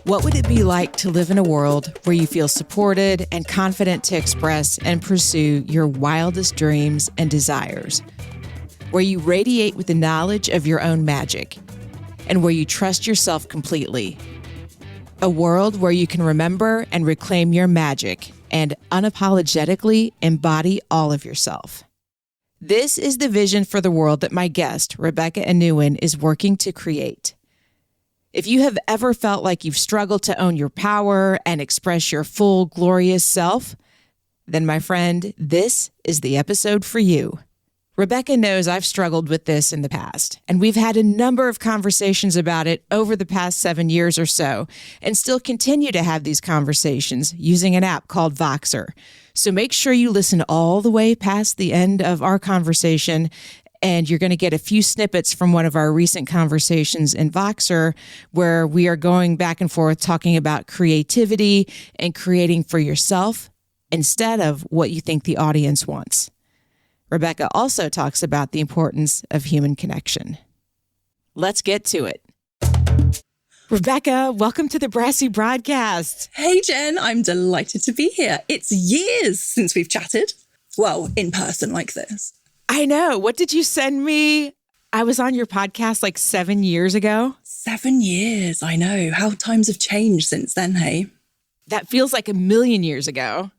What would it be like to live in a world where you feel supported and confident to express and pursue your wildest dreams and desires? Where you radiate with the knowledge of your own magic, and where you trust yourself completely. A world where you can remember and reclaim your magic and unapologetically embody all of yourself. This is the vision for the world that my guest, Rebecca Anuwen, is working to create. If you have ever felt like you've struggled to own your power and express your full, glorious self, then, my friend, this is the episode for you. Rebecca knows I've struggled with this in the past, and we've had a number of conversations about it over the past 7 years or so, and still continue to have these conversations using an app called Voxer. So make sure you listen all the way past the end of our conversation, and you're going to get a few snippets from one of our recent conversations in Voxer, where we are going back and forth talking about creativity and creating for yourself instead of what you think the audience wants. Rebecca also talks about the importance of human connection. Let's get to it. Rebecca, welcome to the Brassy Broadcast. Hey, Jen, I'm delighted to be here. It's years since we've chatted. Well, in person like this. I know. What did you send me? I was on your podcast like 7 years ago. 7 years, I know. How times have changed since then, hey? That feels like a million years ago.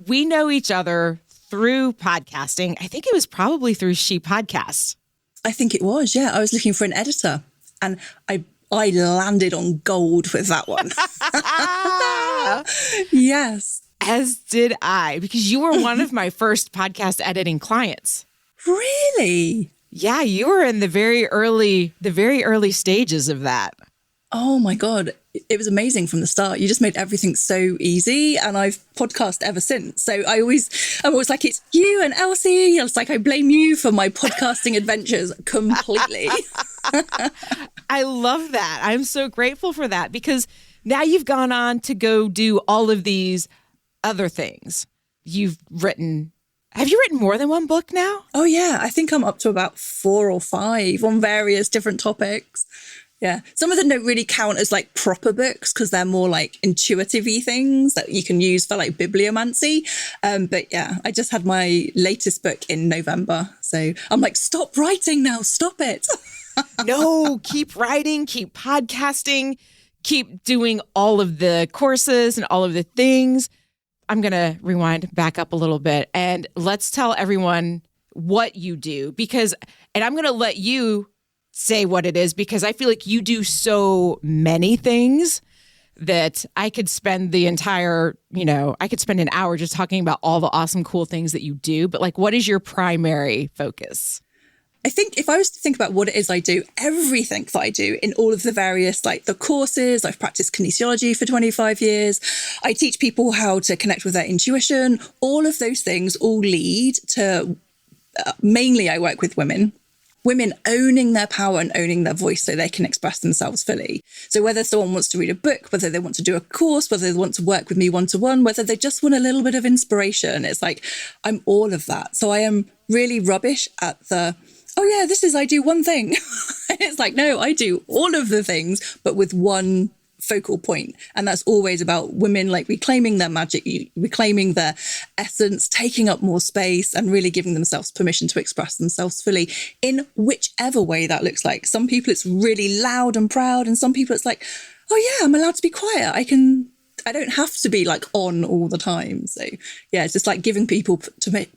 We know each other through podcasting. I think it was probably through She Podcasts. I think it was, yeah. I was looking for an editor and I landed on gold with that one. Yes. As did I, because you were one of my first podcast editing clients. Really? Yeah, you were in the very early stages of that. Oh my God. It was amazing from the start. You just made everything so easy, and I've podcasted ever since. So I'm always like, it's you and Elsie. It's like, I blame you for my podcasting adventures completely. I love that. I'm so grateful for that, because now you've gone on to go do all of these other things. Have you written more than one book now? Oh yeah. I think I'm up to about 4 or 5 on various different topics. Yeah. Some of them don't really count as like proper books because they're more like intuitive-y things that you can use for like bibliomancy. But yeah, I just had my latest book in November. So I'm like, stop writing now. Stop it. No, keep writing, keep podcasting, keep doing all of the courses and all of the things. I'm going to rewind back up a little bit and let's tell everyone what you do, and I'm going to let you say what it is, because I feel like you do so many things that I could spend an hour just talking about all the awesome, cool things that you do. But like, what is your primary focus? I think if I was to think about what it is I do, everything that I do in all of the various, like the courses, I've practiced kinesiology for 25 years. I teach people how to connect with their intuition. All of those things all lead to, mainly I work with women owning their power and owning their voice so they can express themselves fully. So whether someone wants to read a book, whether they want to do a course, whether they want to work with me one-to-one, whether they just want a little bit of inspiration, it's like, I'm all of that. So I am really rubbish at I do one thing. It's like, no, I do all of the things, but with one focal point. And that's always about women like reclaiming their magic, reclaiming their essence, taking up more space and really giving themselves permission to express themselves fully in whichever way that looks like. Some people it's really loud and proud, and some people it's like, oh yeah, I'm allowed to be quiet. I don't have to be like on all the time. So yeah, it's just like giving people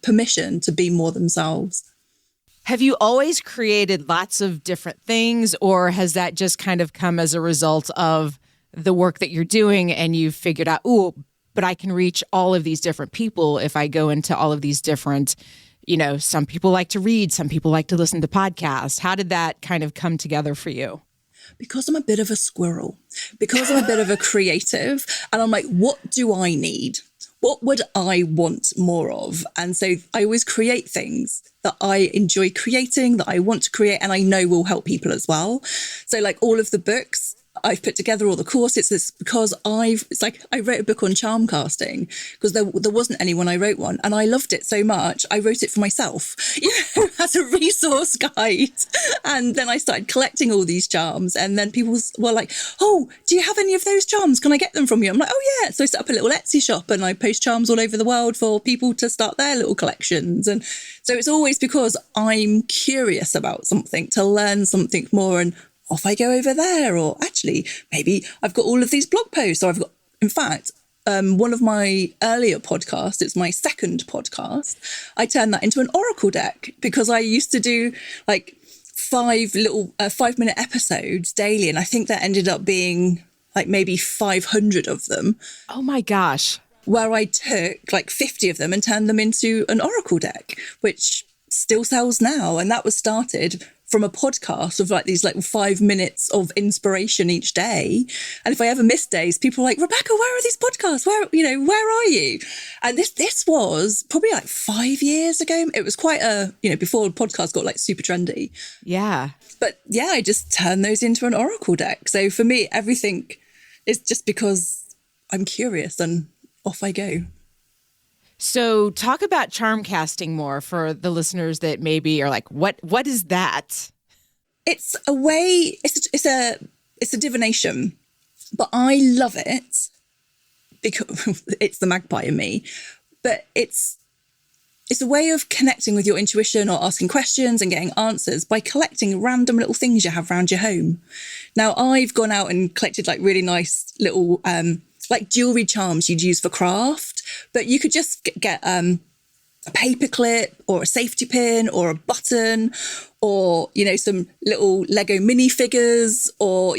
permission to be more themselves. Have you always created lots of different things, or has that just kind of come as a result of the work that you're doing and you've figured out, but I can reach all of these different people if I go into all of these different, some people like to read, some people like to listen to podcasts. How did that kind of come together for you? Because I'm a bit of a squirrel, because I'm a bit of a creative, and I'm like, what do I need? What would I want more of? And so I always create things that I enjoy creating, that I want to create, and I know will help people as well. So like all of the books, I've put together all the courses. It's because I wrote a book on charm casting because there wasn't any when I wrote one, and I loved it so much I wrote it for myself, as a resource guide. And then I started collecting all these charms, and then people were like, "Oh, do you have any of those charms? Can I get them from you?" I'm like, "Oh yeah." So I set up a little Etsy shop, and I post charms all over the world for people to start their little collections. And so it's always because I'm curious about something, to learn something more, and off I go over there. Or actually, maybe I've got all of these blog posts, or I've got, in fact, one of my earlier podcasts, it's my second podcast, I turned that into an oracle deck because I used to do like 5-minute episodes daily. And I think that ended up being like maybe 500 of them. Oh my gosh. Where I took like 50 of them and turned them into an oracle deck, which still sells now. And that was started from a podcast of like these like 5 minutes of inspiration each day. And if I ever miss days, people are like, "Rebecca, where are these podcasts? Where are you?" And this was probably like 5 years ago. It was quite before podcasts got like super trendy. Yeah. But yeah, I just turned those into an oracle deck. So for me, everything is just because I'm curious, and off I go. So talk about charm casting more for the listeners that maybe are like, what is that? It's a way, it's a divination, but I love it because it's the magpie in me, but it's a way of connecting with your intuition or asking questions and getting answers by collecting random little things you have around your home. Now, I've gone out and collected like really nice little like jewelry charms you'd use for craft, but you could just get a paper clip or a safety pin or a button, or some little Lego minifigures, or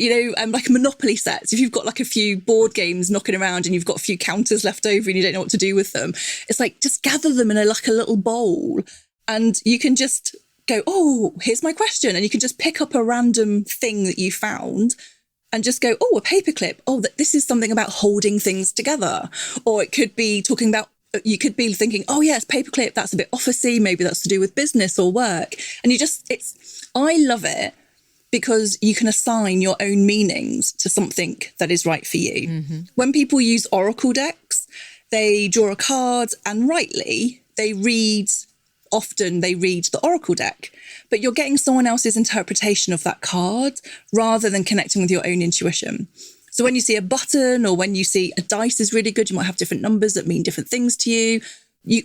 like Monopoly sets. If you've got like a few board games knocking around and you've got a few counters left over and you don't know what to do with them, it's like just gather them in a little bowl, and you can just go, "Oh, here's my question," and you can just pick up a random thing that you found and just go, "Oh, a paperclip. Oh, this is something about holding things together." Or it could be talking about, you could be thinking, "Oh yes, paperclip, that's a bit officey. Maybe that's to do with business or work." And I love it because you can assign your own meanings to something that is right for you. Mm-hmm. When people use oracle decks, they draw a card and rightly, they read the oracle deck, but you're getting someone else's interpretation of that card rather than connecting with your own intuition. So when you see a button, or when you see a dice is really good, you might have different numbers that mean different things to you,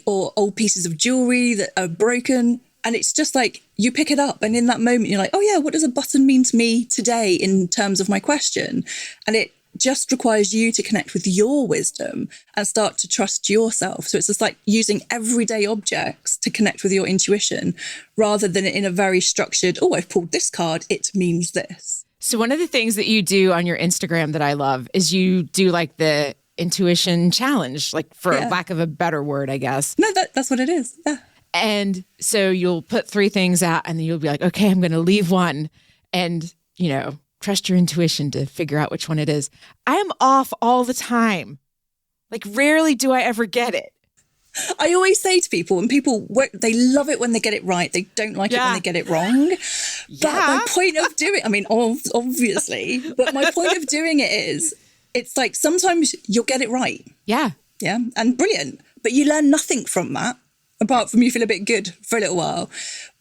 or old pieces of jewelry that are broken. And it's just like, you pick it up, and in that moment you're like, "Oh yeah, what does a button mean to me today in terms of my question?" And it just requires you to connect with your wisdom and start to trust yourself. So it's just like using everyday objects to connect with your intuition rather than in a very structured, "Oh, I've pulled this card, it means this." So one of the things that you do on your Instagram that I love is you do like the intuition challenge, like for lack of a better word, I guess. No, that's what it is. Yeah. And so you'll put 3 things out, and then you'll be like, "Okay, I'm going to leave one," and, trust your intuition to figure out which one it is. I am off all the time. Like, rarely do I ever get it. I always say to people, and people, they love it when they get it right. They don't like it when they get it wrong. But my point of doing, obviously, but my point of doing it is, it's like sometimes you'll get it right. Yeah. Yeah. And brilliant. But you learn nothing from that, apart from you feel a bit good for a little while.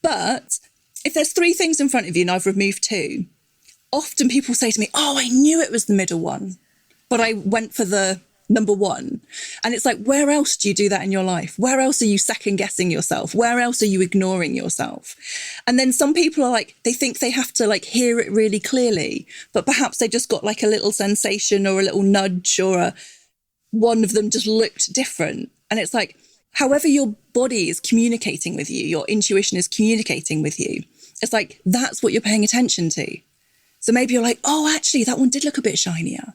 But if there's 3 things in front of you and I've removed 2, often people say to me, "Oh, I knew it was the middle one, but I went for the number 1. And it's like, where else do you do that in your life? Where else are you second guessing yourself? Where else are you ignoring yourself? And then some people are like, they think they have to like hear it really clearly, but perhaps they just got like a little sensation or a little nudge, or one of them just looked different. And it's like, however your body is communicating with you, your intuition is communicating with you. It's like, that's what you're paying attention to. So maybe you're like, "Oh, actually, that one did look a bit shinier."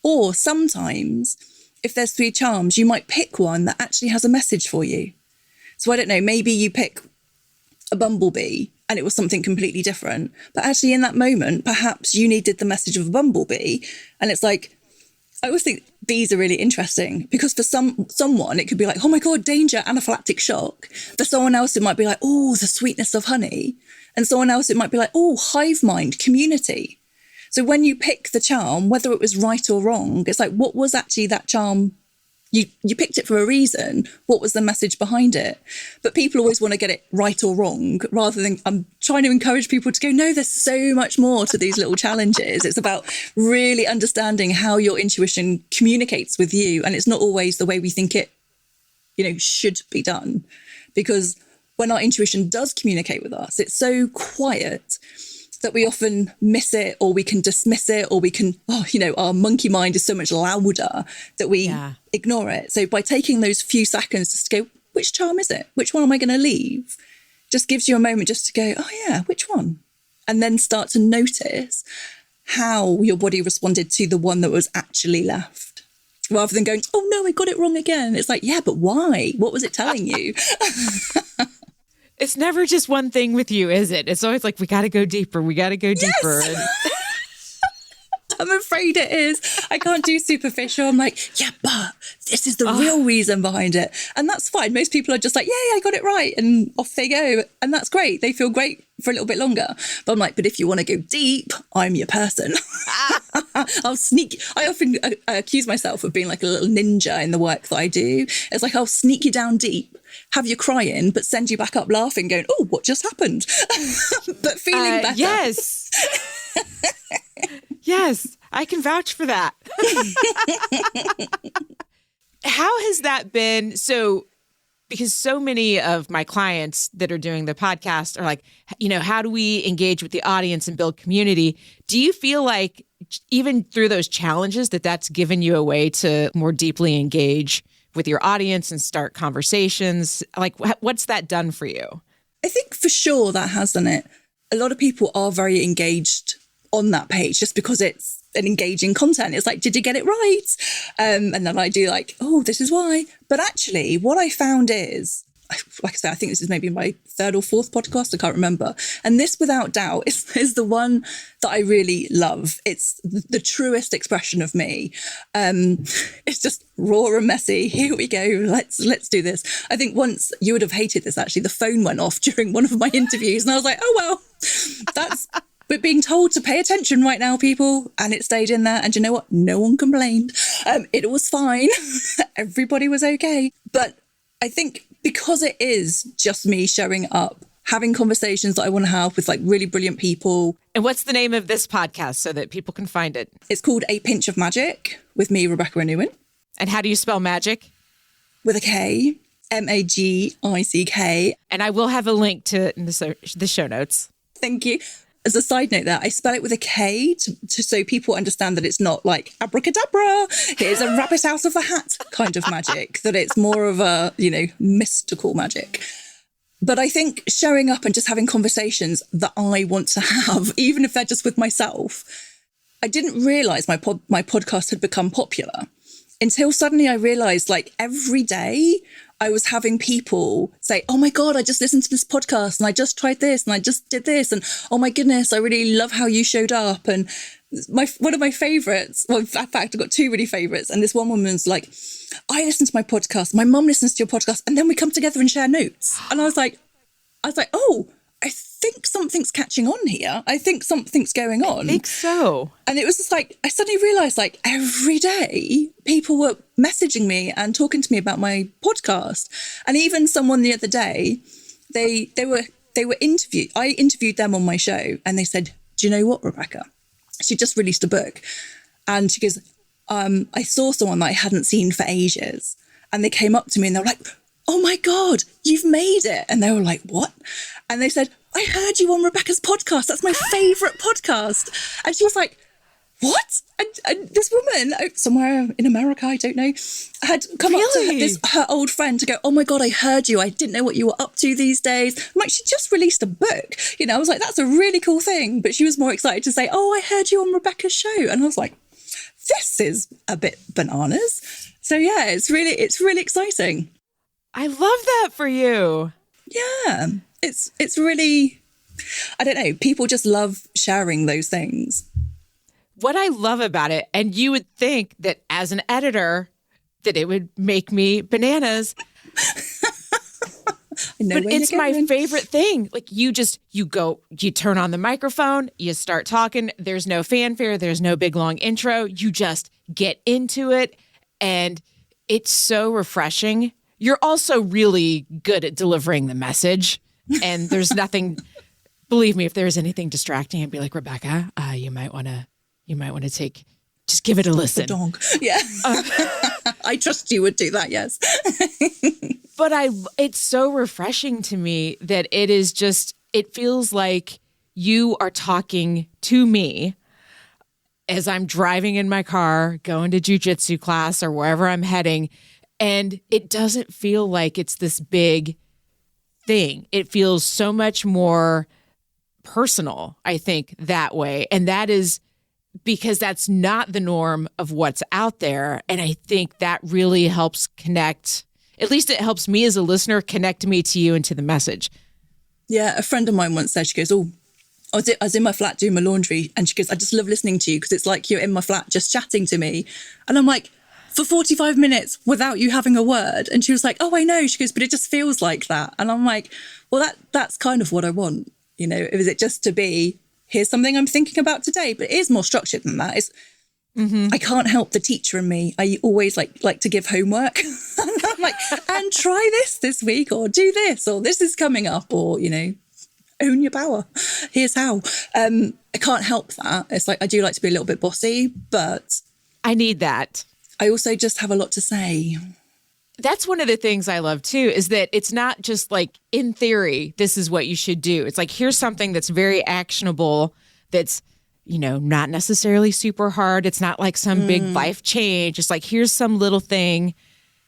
Or sometimes, if there's 3 charms, you might pick one that actually has a message for you. So I don't know, maybe you pick a bumblebee and it was something completely different. But actually in that moment, perhaps you needed the message of a bumblebee. And it's like, I always think bees are really interesting because for someone, it could be like, "Oh my God, danger, anaphylactic shock." For someone else, it might be like, "Oh, the sweetness of honey." And someone else, it might be like, "Oh, hive mind, community." So when you pick the charm, whether it was right or wrong, it's like, what was actually that charm? You picked it for a reason. What was the message behind it? But people always want to get it right or wrong, rather than, I'm trying to encourage people to go, no, there's so much more to these little challenges. It's about really understanding how your intuition communicates with you. And it's not always the way we think it, should be done. Because when our intuition does communicate with us, it's so quiet that we often miss it, or we can dismiss it, or we can, our monkey mind is so much louder that we ignore it. So by taking those few seconds just to go, which charm is it? Which one am I going to leave? Just gives you a moment just to go, oh yeah, which one? And then start to notice how your body responded to the one that was actually left. Rather than going, oh no, I got it wrong again. It's like, yeah, but why? What was it telling you? It's never just one thing with you, is it? It's always like, we got to go deeper. We got to go deeper. Yes! I'm afraid it is. I can't do superficial. I'm like, yeah, but this is the real reason behind it. And that's fine. Most people are just like, yay, I got it right. And off they go. And that's great. They feel great for a little bit longer. But I'm like, but if you want to go deep, I'm your person. I'll sneak. I often accuse myself of being like a little ninja in the work that I do. It's like, I'll sneak you down deep, have you crying, but send you back up laughing, going, oh, what just happened? But feeling better. Yes. Yes, I can vouch for that. How has that been? So, because so many of my clients that are doing the podcast are like, how do we engage with the audience and build community? Do you feel like even through those challenges that's given you a way to more deeply engage with your audience and start conversations? Like, what's that done for you? I think for sure that has done it. A lot of people are very engaged on that page just because it's an engaging content. It's like, did you get it right? And then I do like, oh, this is why. But actually what I found is, like I said, I think this is maybe my third or fourth podcast. I can't remember. And this, without doubt, is the one that I really love. It's the truest expression of me. It's just raw and messy. Here we go. Let's do this. I think once, you would have hated this actually, the phone went off during one of my interviews. And I was like, oh, well, that's... We're being told to pay attention right now, people. And it stayed in there. And you know what? No one complained. It was fine. Everybody was okay. But I think because it is just me showing up, having conversations that I want to have with like really brilliant people. And what's the name of this podcast so that people can find it? It's called A Pinch of Magick with me, Rebecca Anuwen. And how do you spell magic? With a K, Magick. And I will have a link to it in the show notes. Thank you. As a side note there, I spell it with a K to so people understand that it's not like abracadabra, here's a rabbit out of a hat kind of magic, that it's more of a, mystical magic. But I think showing up and just having conversations that I want to have, even if they're just with myself, I didn't realise my podcast had become popular until suddenly I realised like every day I was having people say, oh my God, I just listened to this podcast and I just tried this and I just did this. And oh my goodness, I really love how you showed up. And one of my favorites, well, in fact, I've got two really favorites. And this one woman's like, I listen to my podcast. My mum listens to your podcast. And then we come together and share notes. And I was like, oh, I think something's catching on here. I think something's going on. I think so. And it was just like, I suddenly realised like every day people were messaging me and talking to me about my podcast. And even someone the other day, they were interviewed. I interviewed them on my show and they said, do you know what, Rebecca? She just released a book. And she goes, I saw someone that I hadn't seen for ages. And they came up to me and they were like, oh my God, you've made it. And they were like, what? And they said, I heard you on Rebecca's podcast. That's my favourite podcast. And she was like, what? And this woman, somewhere in America, I don't know, had come up to her old friend to go, oh my God, I heard you. I didn't know what you were up to these days. I'm like, she just released a book. I was like, that's a really cool thing. But she was more excited to say, oh, I heard you on Rebecca's show. And I was like, this is a bit bananas. So yeah, it's really exciting. I love that for you. Yeah, it's really, I don't know, people just love sharing those things. What I love about it, and you would think that as an editor, that it would make me bananas. But it's my favorite thing. Like you turn on the microphone, you start talking. There's no fanfare. There's no big long intro. You just get into it. And it's so refreshing. You're also really good at delivering the message. And there's nothing, believe me, if there's anything distracting, I'd be like, Rebecca, you might want to just give it a listen. The dog. Yeah. I trust you would do that. Yes. But it's so refreshing to me that it feels like you are talking to me as I'm driving in my car, going to jujitsu class or wherever I'm heading. And it doesn't feel like it's this big thing. It feels so much more personal, I think, that way. And that is because that's not the norm of what's out there. And I think that really helps connect. At least it helps me as a listener connect me to you and to the message. Yeah, a friend of mine once said, she goes, I was in my flat doing my laundry, and she goes, I just love listening to you because it's like you're in my flat just chatting to me. And I'm like, for 45 minutes without you having a word? And she was like, oh, I know. She goes, but it just feels like that. And I'm like, well, that's kind of what I want. You know, is it just to be, here's something I'm thinking about today, but it is more structured than that. It's, I can't help the teacher in me. I always like to give homework. And I'm like, and try this week, or do this, or this is coming up, or, you know, own your power. Here's how. I can't help that. It's like, I do like to be a little bit bossy, but I need that. I also just have a lot to say. That's one of the things I love too, is that it's not just like, in theory, this is what you should do. It's like, here's something that's very actionable, that's, you know, not necessarily super hard. It's not like some big life change. It's like, here's some little thing,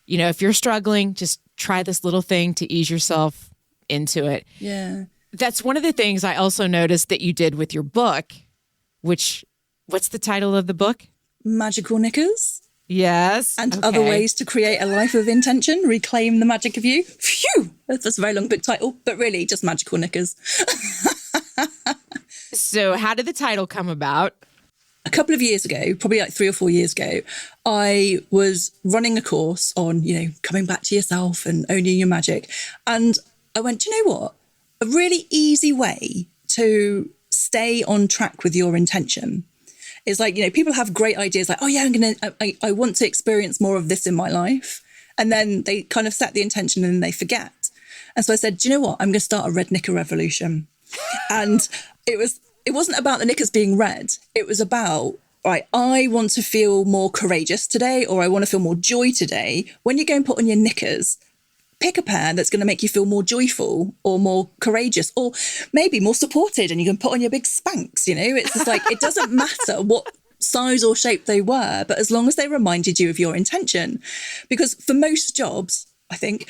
you know, if you're struggling, just try this little thing to ease yourself into it. Yeah. That's one of the things I also noticed that you did with your book, what's the title of the book? Magickal Nickers. Yes. And other ways to create a life of intention, reclaim the magic of you. Phew! That's a very long book title, but really just Magickal Nickers. So how did the title come about? A couple of years ago, probably like 3 or 4 years ago, I was running a course on, you know, coming back to yourself and owning your magic. And I went, do you know what? A really easy way to stay on track with your intention is like, you know, people have great ideas like, oh yeah, I want to experience more of this in my life. And then they kind of set the intention and then they forget. And so I said, do you know what? I'm going to start a red knicker revolution. And it wasn't about the knickers being red. It was about, right, I want to feel more courageous today, or I want to feel more joy today. When you go and put on your knickers, pick a pair that's going to make you feel more joyful or more courageous, or maybe more supported, and you can put on your big Spanx, you know? It's just like, it doesn't matter what size or shape they were, but as long as they reminded you of your intention. Because for most jobs, I think,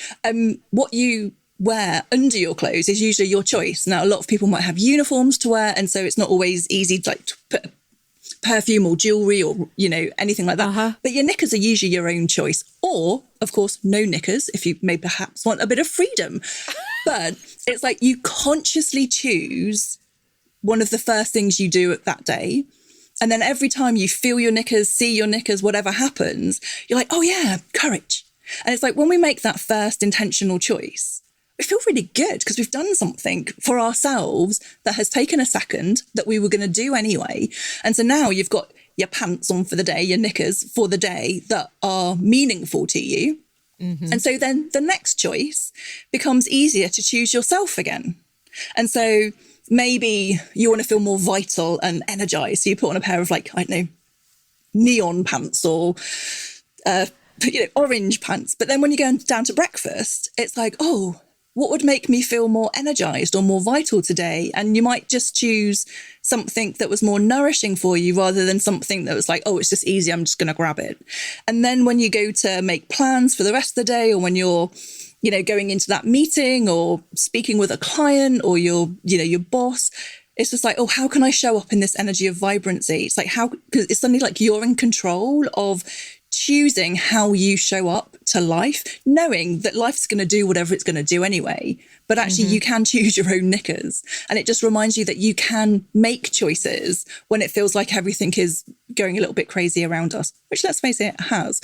what you wear under your clothes is usually your choice. Now, a lot of people might have uniforms to wear, and so it's not always easy to like to put perfume or jewelry or, you know, anything like that. But your knickers are usually your own choice. Or, of course, no knickers if you may perhaps want a bit of freedom. But it's like you consciously choose one of the first things you do that day. And then every time you feel your knickers, see your knickers, whatever happens, you're like, oh yeah, courage. And it's like when we make that first intentional choice, we feel really good because we've done something for ourselves that has taken a second that we were going to do anyway. And so now you've got your pants on for the day, your knickers for the day that are meaningful to you. And so then the next choice becomes easier to choose yourself again. And so maybe you want to feel more vital and energized. So you put on a pair of like, I don't know, neon pants or, you know, orange pants. But then when you go down to breakfast, it's like, oh, what would make me feel more energized or more vital today? And you might just choose something that was more nourishing for you rather than something that was like, oh, it's just easy, I'm just going to grab it. And then when you go to make plans for the rest of the day, or when you're, you know, going into that meeting or speaking with a client or your boss, it's just like, oh, how can I show up in this energy of vibrancy? It's like, how, because it's suddenly like you're in control of choosing how you show up to life, knowing that life's going to do whatever it's going to do anyway. But actually you can choose your own knickers. And it just reminds you that you can make choices when it feels like everything is going a little bit crazy around us, which, let's face it, has.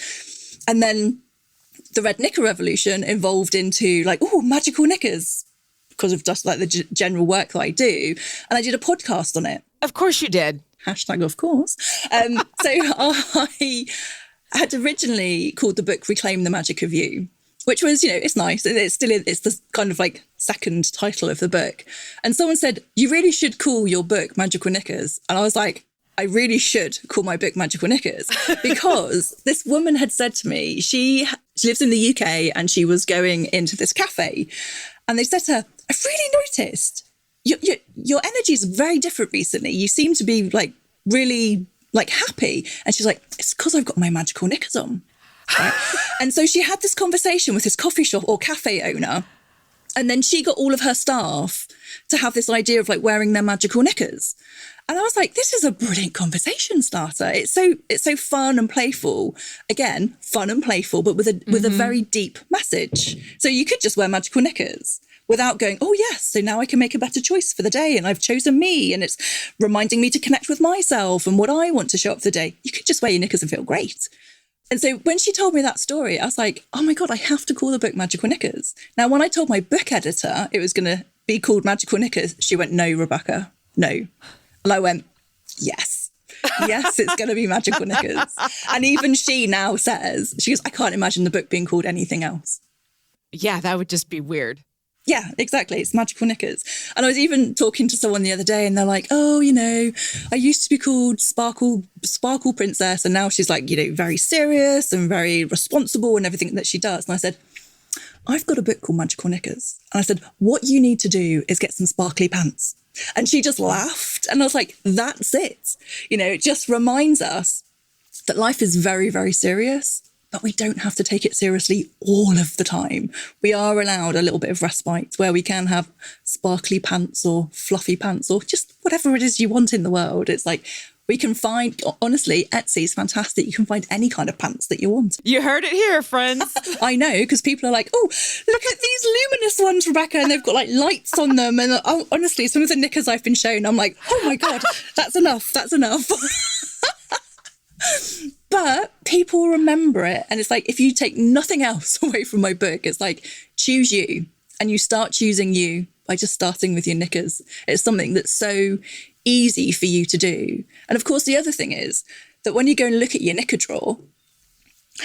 And then the red knicker revolution evolved into like, oh, magical knickers, because of just like the general work that I do. And I did a podcast on it. Of course you did. Hashtag of course. So I had originally called the book Reclaim the Magic of You, which was, it's nice. It's the kind of like second title of the book. And someone said, you really should call your book Magickal Nickers. And I was like, I really should call my book Magickal Nickers, because this woman had said to me, she lives in the UK and she was going into this cafe, and they said to her, I've really noticed your energy is very different recently. You seem to be like really like happy. And she's like, it's because I've got my magical knickers on. Right? And so she had this conversation with this coffee shop or cafe owner. And then she got all of her staff to have this idea of like wearing their magical knickers. And I was like, this is a brilliant conversation starter. It's so fun and playful. Again, fun and playful, but with a very deep message. So you could just wear magical knickers without going, oh yes, so now I can make a better choice for the day, and I've chosen me, and it's reminding me to connect with myself and what I want to show up for the day. You could just wear your knickers and feel great. And so when she told me that story, I was like, oh my God, I have to call the book Magickal Nickers. Now, when I told my book editor it was going to be called Magickal Nickers, she went, no, Rebecca, no. And I went, yes, it's going to be Magickal Nickers. And even she now says, she goes, I can't imagine the book being called anything else. Yeah, that would just be weird. Yeah, exactly. It's Magickal Nickers. And I was even talking to someone the other day and they're like, oh, I used to be called Sparkle Princess. And now she's like, very serious and very responsible in everything that she does. And I said, I've got a book called Magickal Nickers. And I said, what you need to do is get some sparkly pants. And she just laughed. And I was like, that's it. It just reminds us that life is very, very serious, but we don't have to take it seriously all of the time. We are allowed a little bit of respite where we can have sparkly pants or fluffy pants or just whatever it is you want in the world. It's like we can find, honestly, Etsy is fantastic. You can find any kind of pants that you want. You heard it here, friends. I know, because people are like, oh, look at these luminous ones, Rebecca, and they've got like lights on them. And honestly, some of the knickers I've been shown, I'm like, oh my God, that's enough. But people remember it. And it's like, if you take nothing else away from my book, it's like, choose you. And you start choosing you by just starting with your knickers. It's something that's so easy for you to do. And of course, the other thing is that when you go and look at your knicker drawer,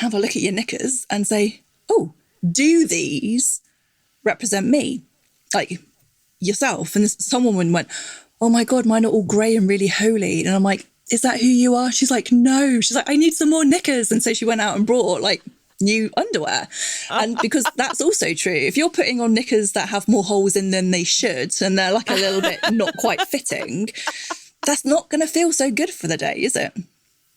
have a look at your knickers and say, oh, do these represent me? Like yourself. And someone went, oh my God, mine are all grey and really holy. And I'm like, is that who you are? She's like, no. She's like, I need some more knickers. And so she went out and brought like new underwear. And because that's also true. If you're putting on knickers that have more holes in than they should, and they're like a little bit not quite fitting, that's not going to feel so good for the day, is it?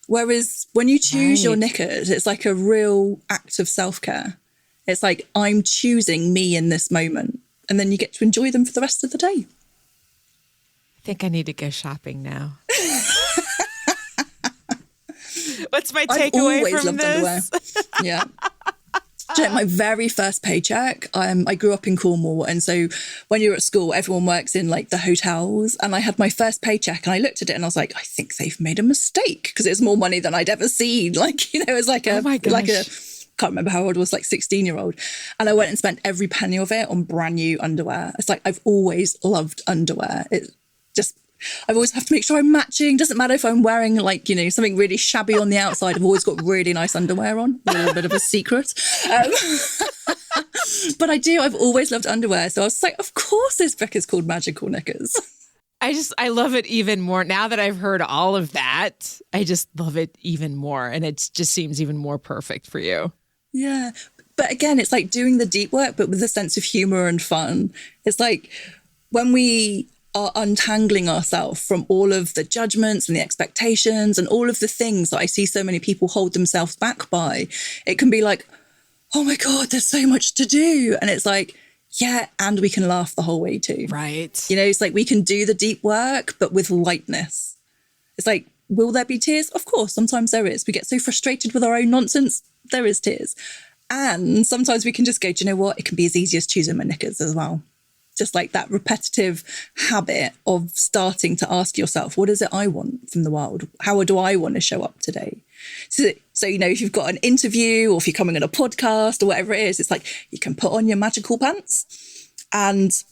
Whereas when you choose your knickers, it's like a real act of self-care. It's like, I'm choosing me in this moment. And then you get to enjoy them for the rest of the day. I think I need to go shopping now. What's my takeaway from this? Underwear. Yeah. Do you know, my very first paycheck, I grew up in Cornwall. And so when you're at school, everyone works in like the hotels. And I had my first paycheck and I looked at it and I was like, I think they've made a mistake, because it's more money than I'd ever seen. Like, it was like can't remember how old I was, like 16-year-old. And I went and spent every penny of it on brand new underwear. It's like, I've always loved underwear. I've always have to make sure I'm matching. Doesn't matter if I'm wearing like, something really shabby on the outside. I've always got really nice underwear on. A little bit of a secret. But I've always loved underwear. So I was like, of course this book is called Magickal Nickers. I love it even more. Now that I've heard all of that, I just love it even more. And it just seems even more perfect for you. Yeah. But again, it's like doing the deep work, but with a sense of humor and fun. It's like when we are untangling ourselves from all of the judgments and the expectations and all of the things that I see so many people hold themselves back by, it can be like, oh my God, there's so much to do. And it's like, yeah, and we can laugh the whole way too. Right. It's like we can do the deep work, but with lightness. It's like, will there be tears? Of course, sometimes there is. We get so frustrated with our own nonsense, there is tears. And sometimes we can just go, do you know what? It can be as easy as choosing my knickers as well. just like that repetitive habit of starting to ask yourself, what is it I want from the world? How do I want to show up today? So, you know, if you've got an interview or if you're coming on a podcast or whatever it is, it's like you can put on your magical pants and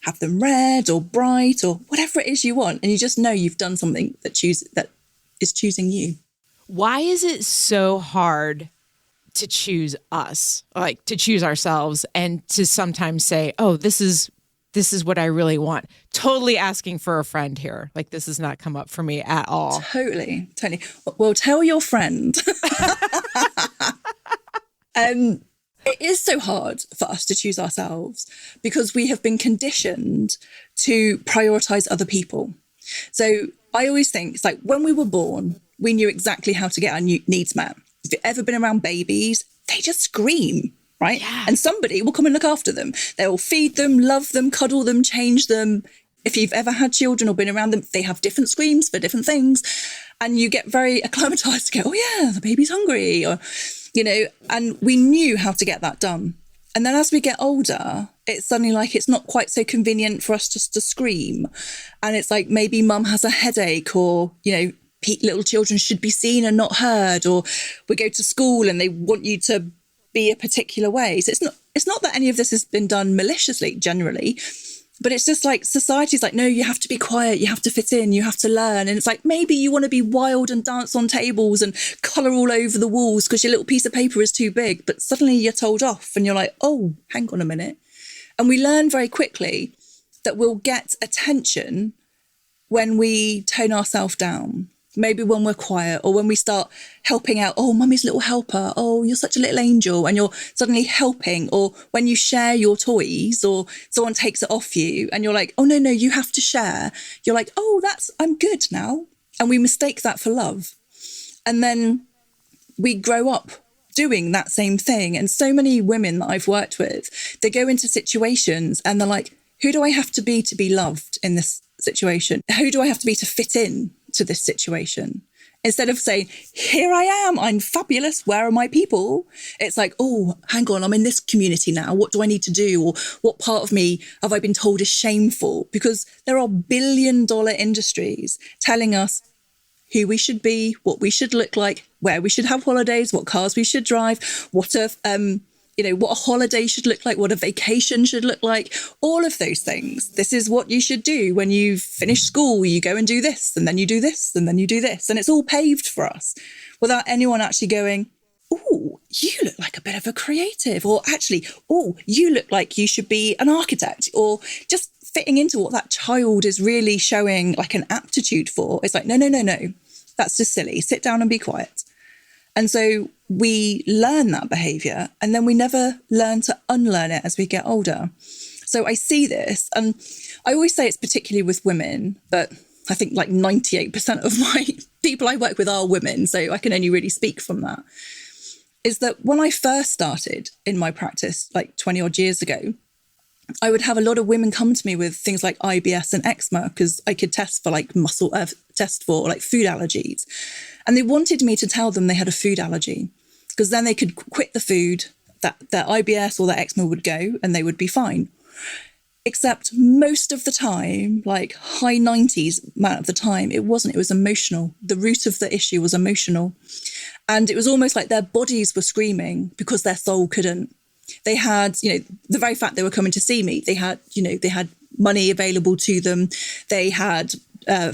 have them red or bright or whatever it is you want. And you just know you've done something that is choosing you. Why is it so hard to choose us, like to choose ourselves, and to sometimes say, oh, this is what I really want? Totally asking for a friend here. Like, this has not come up for me at all. Totally. Well, tell your friend. It is so hard for us to choose ourselves because we have been conditioned to prioritize other people. So I always think it's like when we were born, we knew exactly how to get our needs met. If you've ever been around babies, they just scream, right? Yeah. And somebody will come and look after them. They'll feed them, love them, cuddle them, change them. If you've ever had children or been around them, they have different screams for different things. And you get very acclimatized to go, oh yeah, the baby's hungry, or, you know, and we knew how to get that done. And then as we get older, it's suddenly like it's not quite so convenient for us just to scream. And it's like maybe mum has a headache, or, you know, little children should be seen and not heard, or we go to school and they want you to be a particular way. So it's not that any of this has been done maliciously generally, but it's just like society's like, no, you have to be quiet, you have to fit in, you have to learn. And it's like, maybe you want to be wild and dance on tables and colour all over the walls because your little piece of paper is too big, but suddenly you're told off and you're like, oh, hang on a minute. And we learn very quickly that we'll get attention when we tone ourselves down. Maybe when we're quiet, or when we start helping out. Oh, mummy's little helper. Oh, you're such a little angel. And you're suddenly helping. Or when you share your toys or someone takes it off you and you're like, oh, no, you have to share. You're like, oh, I'm good now. And we mistake that for love. And then we grow up doing that same thing. And so many women that I've worked with, they go into situations and they're like, who do I have to be loved in this situation? Who do I have to be to fit in to this situation? Instead of saying, here I am, I'm fabulous, where are my people? It's like, oh, hang on, I'm in this community now. What do I need to do? Or what part of me have I been told is shameful? Because there are billion-dollar industries telling us who we should be, what we should look like, where we should have holidays, what cars we should drive, what a holiday should look like, what a vacation should look like, all of those things. This is what you should do when you've finished school. You go and do this, and then you do this, and then you do this. And it's all paved for us without anyone actually going, oh, you look like a bit of a creative, or actually, oh, you look like you should be an architect, or just fitting into what that child is really showing like an aptitude for. It's like, no, that's just silly. Sit down and be quiet. And so we learn that behaviour and then we never learn to unlearn it as we get older. So I see this, and I always say it's particularly with women, but I think like 98% of my people I work with are women, so I can only really speak from that, is that when I first started in my practice like 20 odd years ago, I would have a lot of women come to me with things like IBS and eczema because I could test for like test for like food allergies. And they wanted me to tell them they had a food allergy because then they could quit the food, that their IBS or their eczema would go and they would be fine. Except most of the time, like high 90s amount of the time, it wasn't. It was emotional. The root of the issue was emotional. And it was almost like their bodies were screaming because their soul couldn't. They had, the very fact they were coming to see me, they had money available to them. They had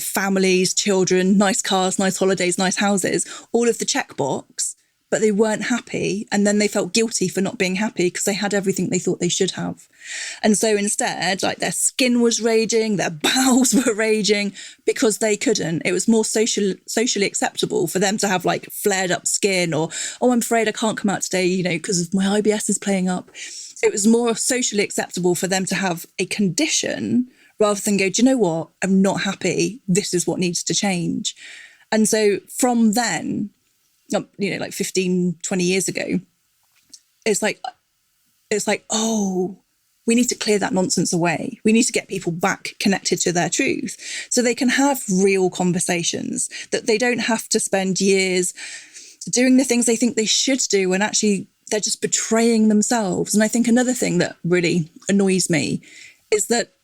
families, children, nice cars, nice holidays, nice houses, all of the checkbox, but they weren't happy. And then they felt guilty for not being happy because they had everything they thought they should have. And so instead, like their skin was raging, their bowels were raging because they couldn't. It was more socially acceptable for them to have like flared up skin or, oh, I'm afraid I can't come out today, because my IBS is playing up. It was more socially acceptable for them to have a condition rather than go, do you know what? I'm not happy. This is what needs to change. And so from then, like 15, 20 years ago, it's like, oh, we need to clear that nonsense away. We need to get people back connected to their truth so they can have real conversations, that they don't have to spend years doing the things they think they should do when actually they're just betraying themselves. And I think another thing that really annoys me is that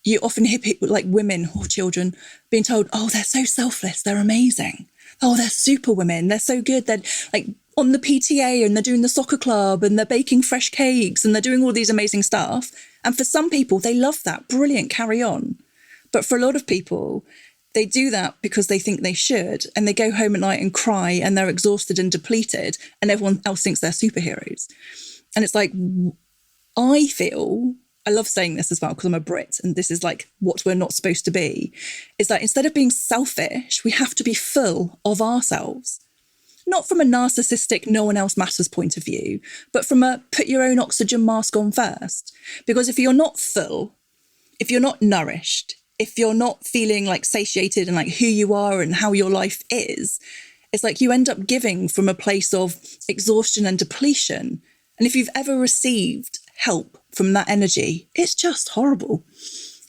you often hear people like women or children being told, oh, they're so selfless, they're amazing. Oh, they're super women, they're so good. They're like on the PTA and they're doing the soccer club and they're baking fresh cakes and they're doing all these amazing stuff. And for some people, they love that. Brilliant, carry on. But for a lot of people, they do that because they think they should, and they go home at night and cry and they're exhausted and depleted and everyone else thinks they're superheroes. And it's like, I love saying this as well because I'm a Brit and this is like what we're not supposed to be, is that instead of being selfish, we have to be full of ourselves. Not from a narcissistic, no one else matters point of view, but from a put your own oxygen mask on first. Because if you're not full, if you're not nourished, if you're not feeling like satiated and like who you are and how your life is, it's like you end up giving from a place of exhaustion and depletion. And if you've ever received help from that energy, it's just horrible.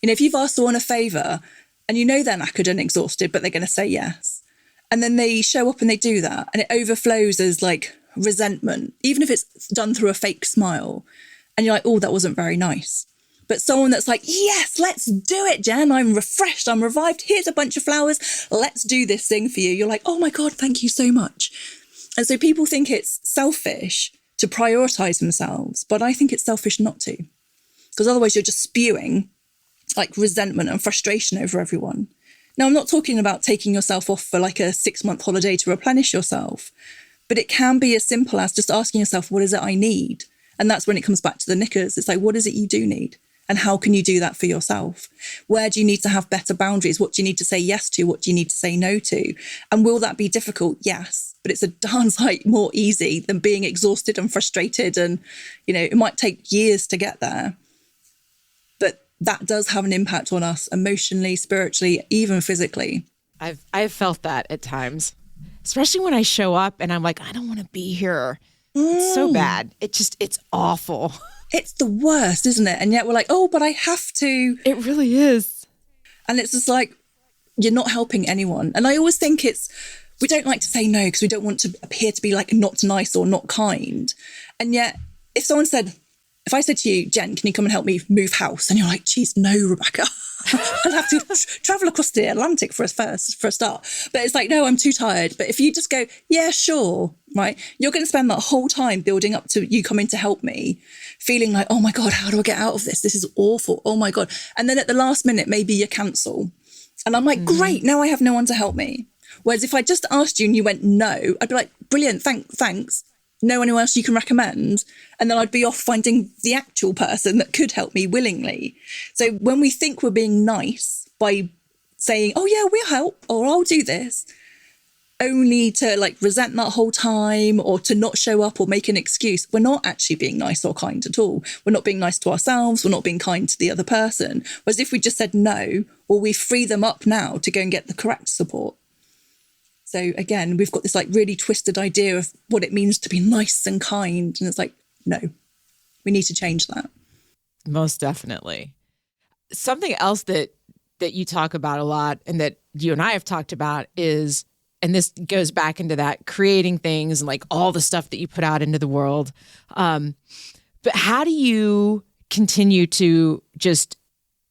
You know, if you've asked someone a favour and you know they're knackered and exhausted, but they're going to say yes, and then they show up and they do that and it overflows as like resentment, even if it's done through a fake smile, and you're like, oh, that wasn't very nice. But someone that's like, yes, let's do it, Jen. I'm refreshed. I'm revived. Here's a bunch of flowers. Let's do this thing for you. You're like, oh my God, thank you so much. And so people think it's selfish to prioritize themselves, but I think it's selfish not to, because otherwise you're just spewing like resentment and frustration over everyone. Now, I'm not talking about taking yourself off for like a 6-month holiday to replenish yourself, but it can be as simple as just asking yourself, what is it I need? And that's when it comes back to the knickers. It's like, what is it you do need? And how can you do that for yourself? Where do you need to have better boundaries? What do you need to say yes to? What do you need to say no to? And will that be difficult? Yes. But it's a darn sight more easy than being exhausted and frustrated. And, you know, it might take years to get there. But that does have an impact on us emotionally, spiritually, even physically. I've felt that at times, especially when I show up and I'm like, I don't want to be here. It's so bad. It's awful. It's the worst, isn't it? And yet we're like, oh, but I have to. It really is. And it's just like, you're not helping anyone. And I always think we don't like to say no because we don't want to appear to be like not nice or not kind. And yet if I said to you, Jen, can you come and help me move house? And you're like, geez, no, Rebecca. I'll have to travel across the Atlantic for a start. But it's like, no, I'm too tired. But if you just go, yeah, sure, right? You're going to spend that whole time building up to you coming to help me, feeling like, oh my God, how do I get out of this? This is awful. Oh my God. And then at the last minute, maybe you cancel. And I'm like, great, now I have no one to help me. Whereas if I just asked you and you went no, I'd be like, brilliant, thanks. No one else you can recommend. And then I'd be off finding the actual person that could help me willingly. So when we think we're being nice by saying, oh yeah, we'll help, or I'll do this, only to like resent that whole time or to not show up or make an excuse, we're not actually being nice or kind at all. We're not being nice to ourselves. We're not being kind to the other person. Whereas if we just said no, or we free them up now to go and get the correct support. So again, we've got this like really twisted idea of what it means to be nice and kind. And it's like, no, we need to change that. Most definitely. Something else that you talk about a lot and that you and I have talked about is, and this goes back into that creating things and like all the stuff that you put out into the world. But how do you continue to just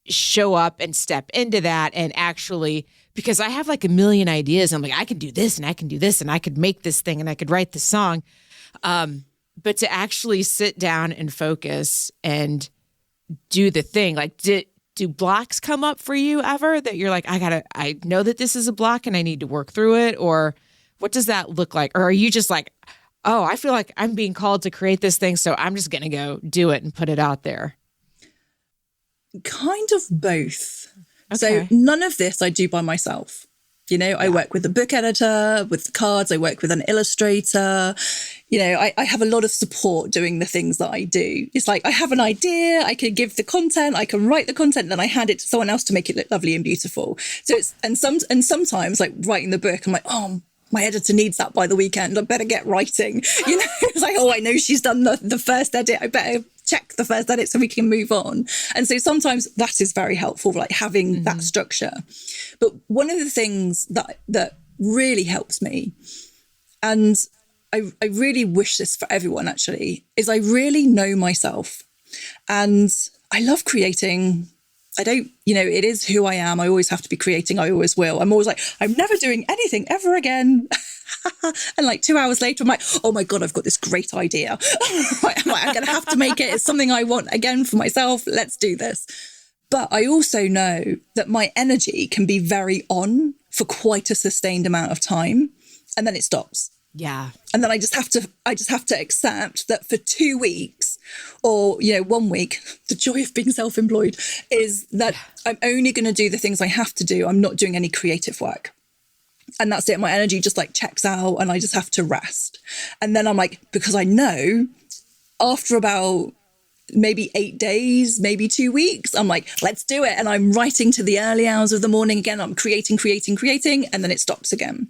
show up and step into that and actually, because I have like a million ideas. I'm like, I can do this and I can do this and I could make this thing and I could write this song. But to actually sit down and focus and do the thing, like do blocks come up for you ever that you're like, I know that this is a block and I need to work through it? Or what does that look like? Or are you just like, oh, I feel like I'm being called to create this thing, so I'm just going to go do it and put it out there? Kind of both. Okay. So none of this I do by myself. You know, I work with a book editor, with the cards, I work with an illustrator. You know, I have a lot of support doing the things that I do. It's like I have an idea, I can give the content, I can write the content, then I hand it to someone else to make it look lovely and beautiful. So it's sometimes like writing the book, I'm like, oh, my editor needs that by the weekend. I better get writing. You know, it's like, oh, I know she's done the first edit. I better check the first edit so we can move on. And so sometimes that is very helpful, like having that structure. But one of the things that really helps me, and I really wish this for everyone actually, is I really know myself. And I love creating it is who I am. I always have to be creating. I always will. I'm always like, I'm never doing anything ever again. And like 2 hours later, I'm like, oh my God, I've got this great idea. I'm going to have to make it. It's something I want again for myself. Let's do this. But I also know that my energy can be very on for quite a sustained amount of time. And then it stops. Yeah. And then I just have to accept that for 2 weeks or, 1 week, the joy of being self-employed is that I'm only going to do the things I have to do. I'm not doing any creative work. And that's it. My energy just like checks out and I just have to rest. And then I'm like, because I know after about maybe 8 days, maybe 2 weeks, I'm like, let's do it. And I'm writing to the early hours of the morning again. I'm creating. And then it stops again.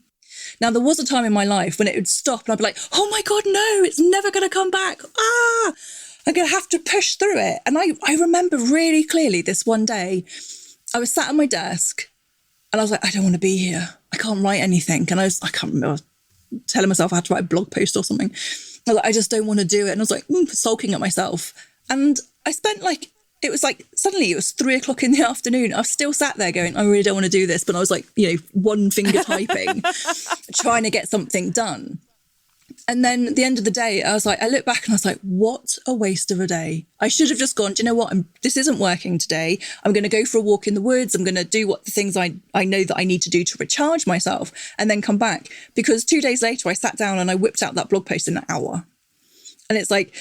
Now, there was a time in my life when it would stop and I'd be like, oh my God, no, it's never going to come back. I'm going to have to push through it. And I remember really clearly this one day, I was sat at my desk and I was like, I don't want to be here. I can't write anything. And I can't remember, I was telling myself I had to write a blog post or something. I was like, I just don't want to do it. And I was like, sulking at myself. And I spent suddenly it was 3:00 in the afternoon. I was still sat there going, I really don't want to do this. But I was like, one finger typing, trying to get something done. And then at the end of the day, I looked back and I was like, what a waste of a day. I should have just gone, do you know what? This isn't working today. I'm going to go for a walk in the woods. I'm going to do the things I know that I need to do to recharge myself and then come back. Because 2 days later, I sat down and I whipped out that blog post in an hour. And it's like,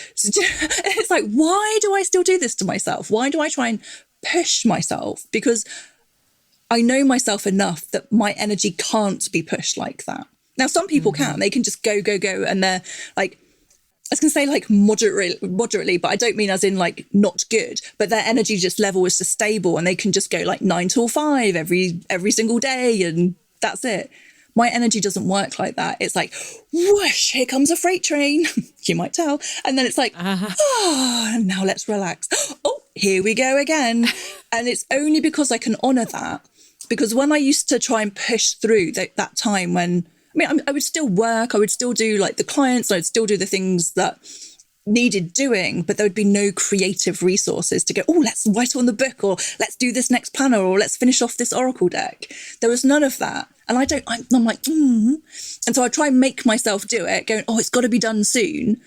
why do I still do this to myself? Why do I try and push myself? Because I know myself enough that my energy can't be pushed like that. Now, some people can. They can just go. And they're like, I was going to say like moderately, but I don't mean as in like not good. But their energy just level is just stable and they can just go like 9 till 5 every single day. And that's it. My energy doesn't work like that. It's like, whoosh, here comes a freight train. You might tell. And then it's like, now let's relax. Oh, here we go again. And it's only because I can honour that. Because when I used to try and push through that time when, I would still work, I would still do like the clients, I would still do the things that needed doing, but there would be no creative resources to go, let's write on the book, or let's do this next planner, or let's finish off this Oracle deck. There was none of that. And I'm like, And so I try and make myself do it, going, it's got to be done soon.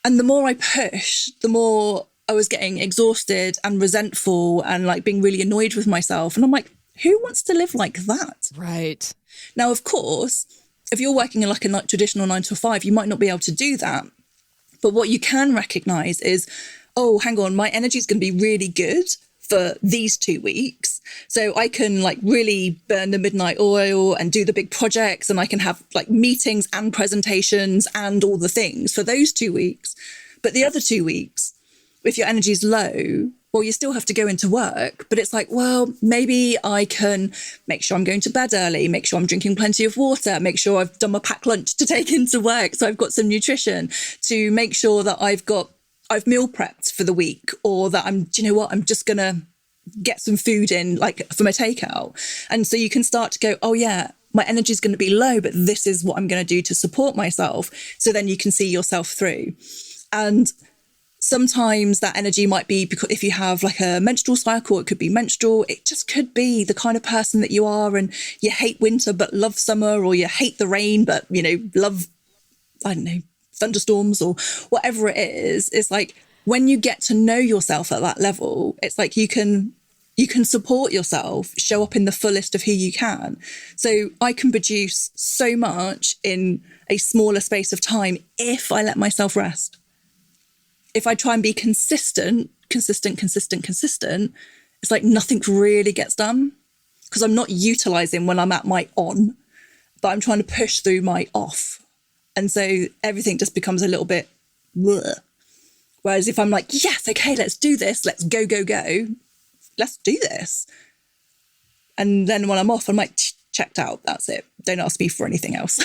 And the more I push, the more I was getting exhausted and resentful and like being really annoyed with myself. And I'm like, who wants to live like that? Right. Now, of course, if you're working in like a traditional 9 to 5, you might not be able to do that. But what you can recognize is, hang on, my energy is going to be really good for these 2 weeks. So I can like really burn the midnight oil and do the big projects, and I can have like meetings and presentations and all the things for those 2 weeks. But the other 2 weeks, if your energy is low, well, you still have to go into work, but it's like, well, maybe I can make sure I'm going to bed early, make sure I'm drinking plenty of water, make sure I've done my packed lunch to take into work, so I've got some nutrition, to make sure that I've meal prepped for the week, or that I'm just going to get some food in like for my takeout. And so you can start to go, my energy is going to be low, but this is what I'm going to do to support myself. So then you can see yourself through. And sometimes that energy might be because if you have like a menstrual cycle, it could be menstrual. It just could be the kind of person that you are, and you hate winter but love summer, or you hate the rain but love, I don't know, thunderstorms or whatever it is. It's like when you get to know yourself at that level, it's like you can support yourself, show up in the fullest of who you can. So I can produce so much in a smaller space of time if I let myself rest. If I try and be consistent, it's like nothing really gets done, because I'm not utilizing when I'm at my on, but I'm trying to push through my off. And so everything just becomes a little bit bleh. Whereas if I'm like, yes, okay, let's do this. Let's go. Let's do this. And then when I'm off, I'm like, checked out. That's it. Don't ask me for anything else.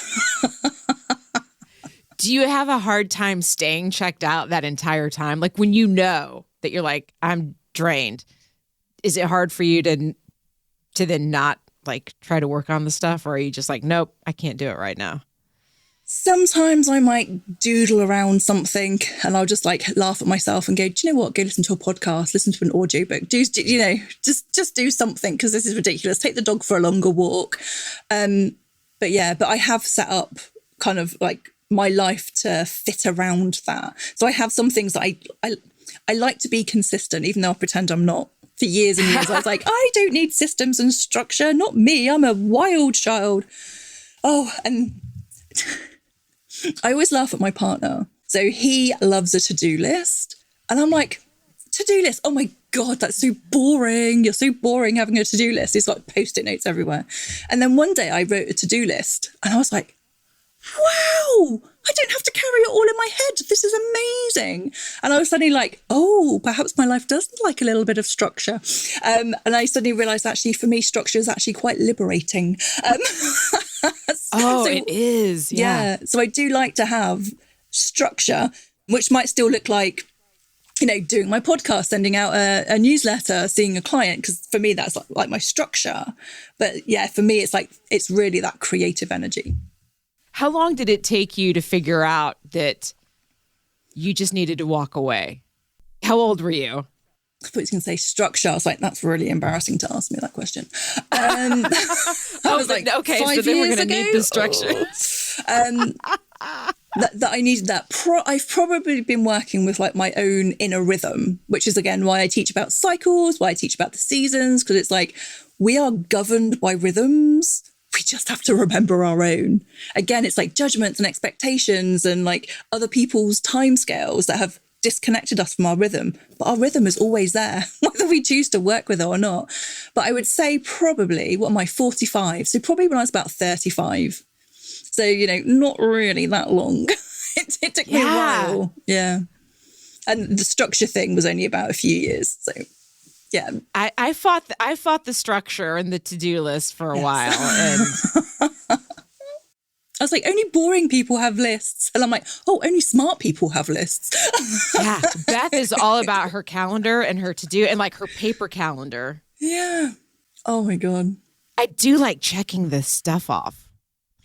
Do you have a hard time staying checked out that entire time? Like when you know that you're like, I'm drained, is it hard for you to then not like try to work on the stuff? Or are you just like, nope, I can't do it right now? Sometimes I might doodle around something and I'll just like laugh at myself and go, do you know what? Go listen to a podcast, listen to an audiobook, just do something because this is ridiculous. Take the dog for a longer walk. But I have set up kind of like my life to fit around that. So I have some things that I like to be consistent, even though I pretend I'm not. For years and years, I was like, I don't need systems and structure. Not me. I'm a wild child. Oh, and I always laugh at my partner. So he loves a to-do list. And I'm like, to-do list? Oh my God, that's so boring. You're so boring having a to-do list. It's got Post-it notes everywhere. And then one day I wrote a to-do list and I was like, wow, I don't have to carry it all in my head. This is amazing. And I was suddenly like, oh, perhaps my life does like a little bit of structure. And I suddenly realized actually for me, structure is actually quite liberating. It is. Yeah. So I do like to have structure, which might still look like, doing my podcast, sending out a newsletter, seeing a client, because for me, that's like my structure. But yeah, for me, it's really that creative energy. How long did it take you to figure out that you just needed to walk away? How old were you? I thought he was going to say structure. I was like, that's really embarrassing to ask me that question. I was like, okay, 5 so then we're years going to ago? need the structure. That I needed that. I've probably been working with like my own inner rhythm, which is again why I teach about cycles, why I teach about the seasons, because it's like we are governed by rhythms. We just have to remember our own. Again, it's like judgments and expectations and like other people's timescales that have disconnected us from our rhythm. But our rhythm is always there, whether we choose to work with it or not. But I would say probably, 45? So probably when I was about 35. So, not really that long. It took me a while. Yeah. And the structure thing was only about a few years. So yeah, I fought the structure and the to-do list for a while, and I was like, only boring people have lists, and I'm like, oh, only smart people have lists. Yeah, Beth is all about her calendar and her to-do and like her paper calendar. Yeah. Oh my God. I do like checking this stuff off.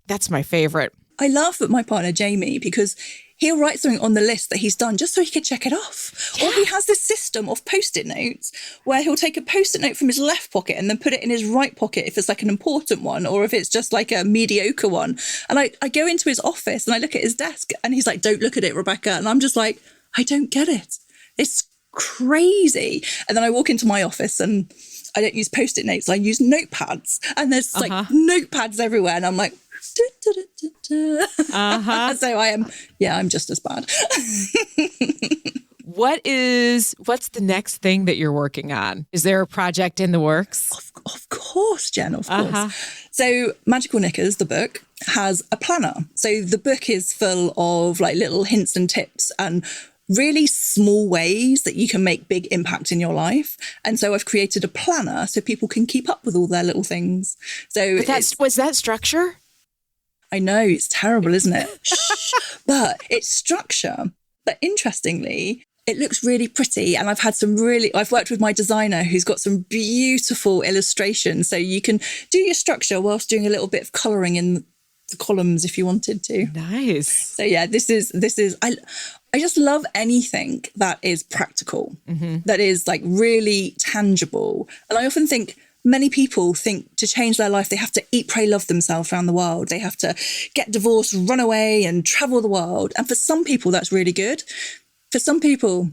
That's my favorite. I laugh at my partner Jamie because he'll write something on the list that he's done just so he can check it off. Yeah. Or he has this system of Post-it notes where he'll take a Post-it note from his left pocket and then put it in his right pocket if it's like an important one or if it's just like a mediocre one. And I go into his office and I look at his desk and he's like, don't look at it, Rebecca. And I'm just like, I don't get it. It's crazy. And then I walk into my office and I don't use Post-it notes. I use notepads. And there's like notepads everywhere. And I'm like, So I'm just as bad. What's the next thing that you're working on? Is there a project in the works? Of course, Jen, of course. So Magickal Nickers, the book, has a planner. So the book is full of like little hints and tips and really small ways that you can make big impact in your life. And so I've created a planner so people can keep up with all their little things. So was that structure? I know, it's terrible, isn't it? But it's structure. But interestingly, it looks really pretty. And I've worked with my designer who's got some beautiful illustrations. So you can do your structure whilst doing a little bit of colouring in the columns if you wanted to. Nice. So yeah, this is, I just love anything that is practical, that is like really tangible. And I often think, many people think to change their life, they have to eat, pray, love themselves around the world. They have to get divorced, run away and travel the world. And for some people, that's really good. For some people,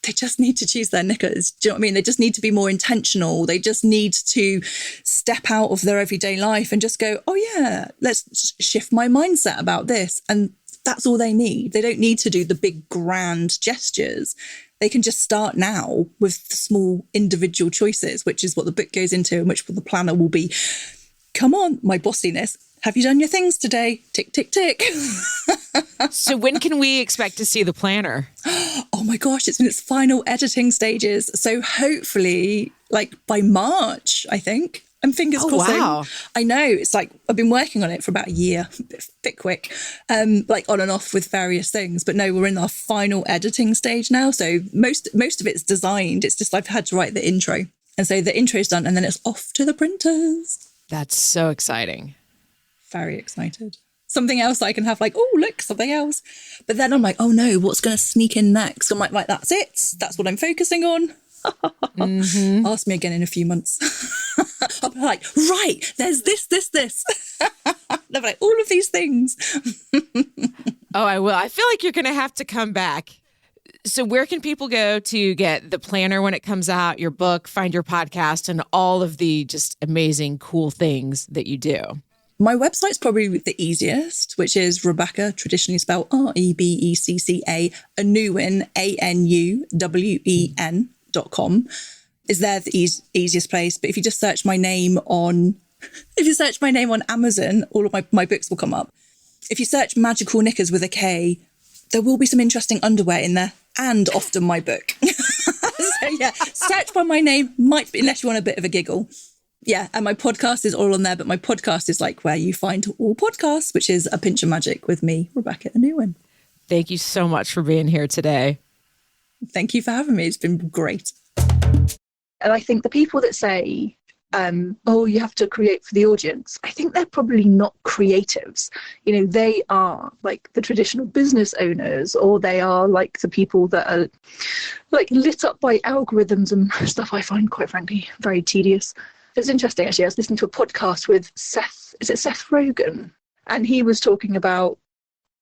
they just need to choose their knickers. Do you know what I mean? They just need to be more intentional. They just need to step out of their everyday life and just go, oh yeah, let's shift my mindset about this. And that's all they need. They don't need to do the big grand gestures. They can just start now with the small individual choices, which is what the book goes into and which the planner will be. Come on, my bossiness. Have you done your things today? Tick, tick, tick. So when can we expect to see the planner? Oh my gosh, it's in its final editing stages. So hopefully like by March, I think. I'm fingers crossing. Wow. I know. It's like I've been working on it for about a year, a bit quick, like on and off with various things. But no, we're in our final editing stage now. So most of it's designed. It's just I've had to write the intro. And so the intro is done and then it's off to the printers. That's so exciting. Very excited. something else I can have, like, oh, look, something else. But then I'm like, oh no, what's going to sneak in next? I'm like, right, that's it. That's what I'm focusing on. Ask me again in a few months. I'll be like, right, there's this. They're like, all of these things. Oh, I will. I feel like you're going to have to come back. So where can people go to get the planner when it comes out, your book, find your podcast, and all of the just amazing, cool things that you do? My website's probably the easiest, which is Rebecca, traditionally spelled Rebecca, Anuwen, ANUWEN.com. Is there the easiest place. But if you just search my name on Amazon, all of my books will come up. If you search Magickal Nickers with a K, there will be some interesting underwear in there, and often my book. So yeah, search by my name, might be, unless you want a bit of a giggle. Yeah, and my podcast is all on there, but my podcast is like where you find all podcasts, which is A Pinch of Magick with me, Rebecca Anuwen. Thank you so much for being here today. Thank you for having me. It's been great. And I think the people that say, oh, you have to create for the audience, I think they're probably not creatives. You know, they are like the traditional business owners, or they are like the people that are like lit up by algorithms and stuff I find, quite frankly, very tedious. It's interesting, actually. I was listening to a podcast with Seth Rogen? And he was talking about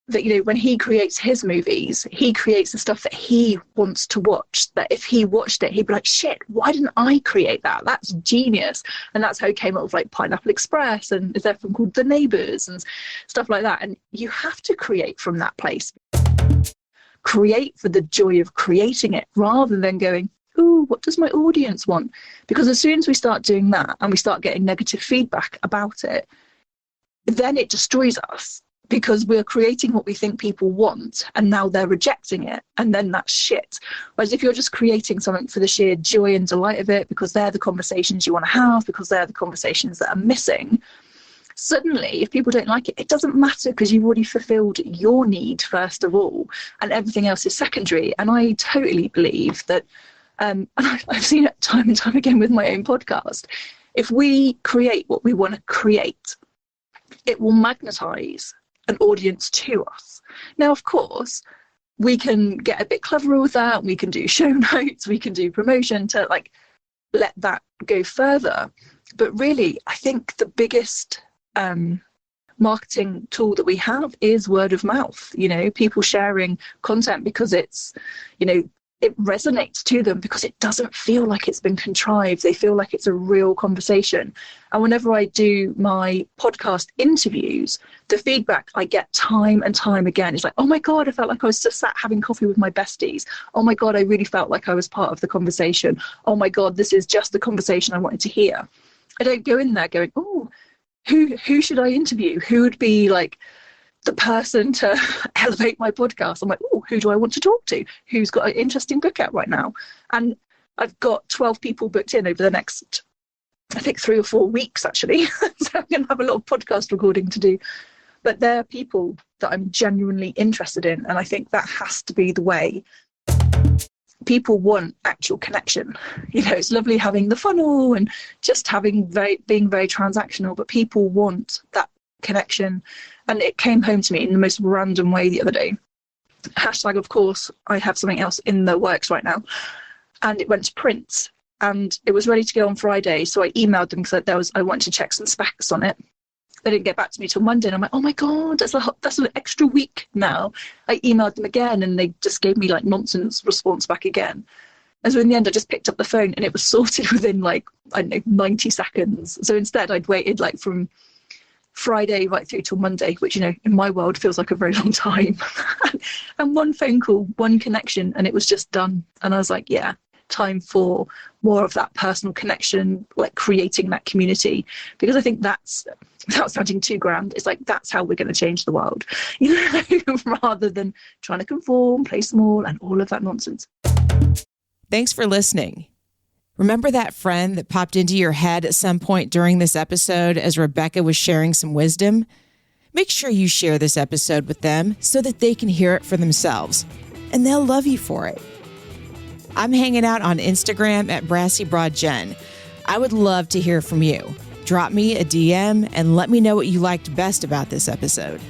that, you know, when he creates his movies, he creates the stuff that he wants to watch, that if he watched it, he'd be like, shit, why didn't I create that? That's genius. And that's how he came up with like Pineapple Express, and is there a film called The Neighbours and stuff like that. And you have to create from that place. Create for the joy of creating it, rather than going, ooh, what does my audience want? Because as soon as we start doing that and we start getting negative feedback about it, then it destroys us. Because we're creating what we think people want, and now they're rejecting it, and then that's shit. Whereas if you're just creating something for the sheer joy and delight of it, because they're the conversations you want to have, because they're the conversations that are missing, suddenly if people don't like it, it doesn't matter, because you've already fulfilled your need first of all, and everything else is secondary. And I totally believe that, and I've seen it time and time again with my own podcast, if we create what we want to create, it will magnetize an audience to us. Now, of course, we can get a bit cleverer with that. We can do show notes, we can do promotion to like let that go further. But really, I think the biggest marketing tool that we have is word of mouth. You know, people sharing content because it's, you know, it resonates to them, because it doesn't feel like it's been contrived. They feel like it's a real conversation. And whenever I do my podcast interviews, the feedback I get time and time again is like, oh my God, I felt like I was just sat having coffee with my besties. Oh my God, I really felt like I was part of the conversation. Oh my God, this is just the conversation I wanted to hear. I don't go in there going, oh, who should I interview? Who would be like the person to elevate my podcast? I'm like, oh, who do I want to talk to? Who's got an interesting book out right now? And I've got 12 people booked in over the next, I think, 3 or 4 weeks, actually. So I'm going to have a lot of podcast recording to do. But they're people that I'm genuinely interested in. And I think that has to be the way. People want actual connection. You know, it's lovely having the funnel and just being very transactional, but people want that connection. And it came home to me in the most random way the other day. Hashtag, of course, I have something else in the works right now. And it went to print, and it was ready to go on Friday. So I emailed them because I wanted to check some specs on it. They didn't get back to me till Monday. And I'm like, oh my God, that's an extra week now. I emailed them again, and they just gave me like nonsense response back again. And so in the end, I just picked up the phone, and it was sorted within like, I don't know, 90 seconds. So instead I'd waited like from Friday right through till Monday, which, you know, in my world feels like a very long time. And one phone call, one connection, and it was just done. And I was like, yeah, time for more of that personal connection, like creating that community. Because I think that's, without sounding too grand, it's like, that's how we're going to change the world, you know, rather than trying to conform, play small, and all of that nonsense. Thanks for listening. Remember that friend that popped into your head at some point during this episode as Rebecca was sharing some wisdom? Make sure you share this episode with them so that they can hear it for themselves, and they'll love you for it. I'm hanging out on Instagram at Brassy Broadgen. I would love to hear from you. Drop me a DM and let me know what you liked best about this episode.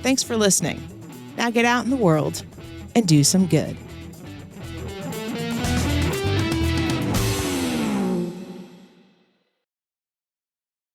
Thanks for listening. Now get out in the world and do some good.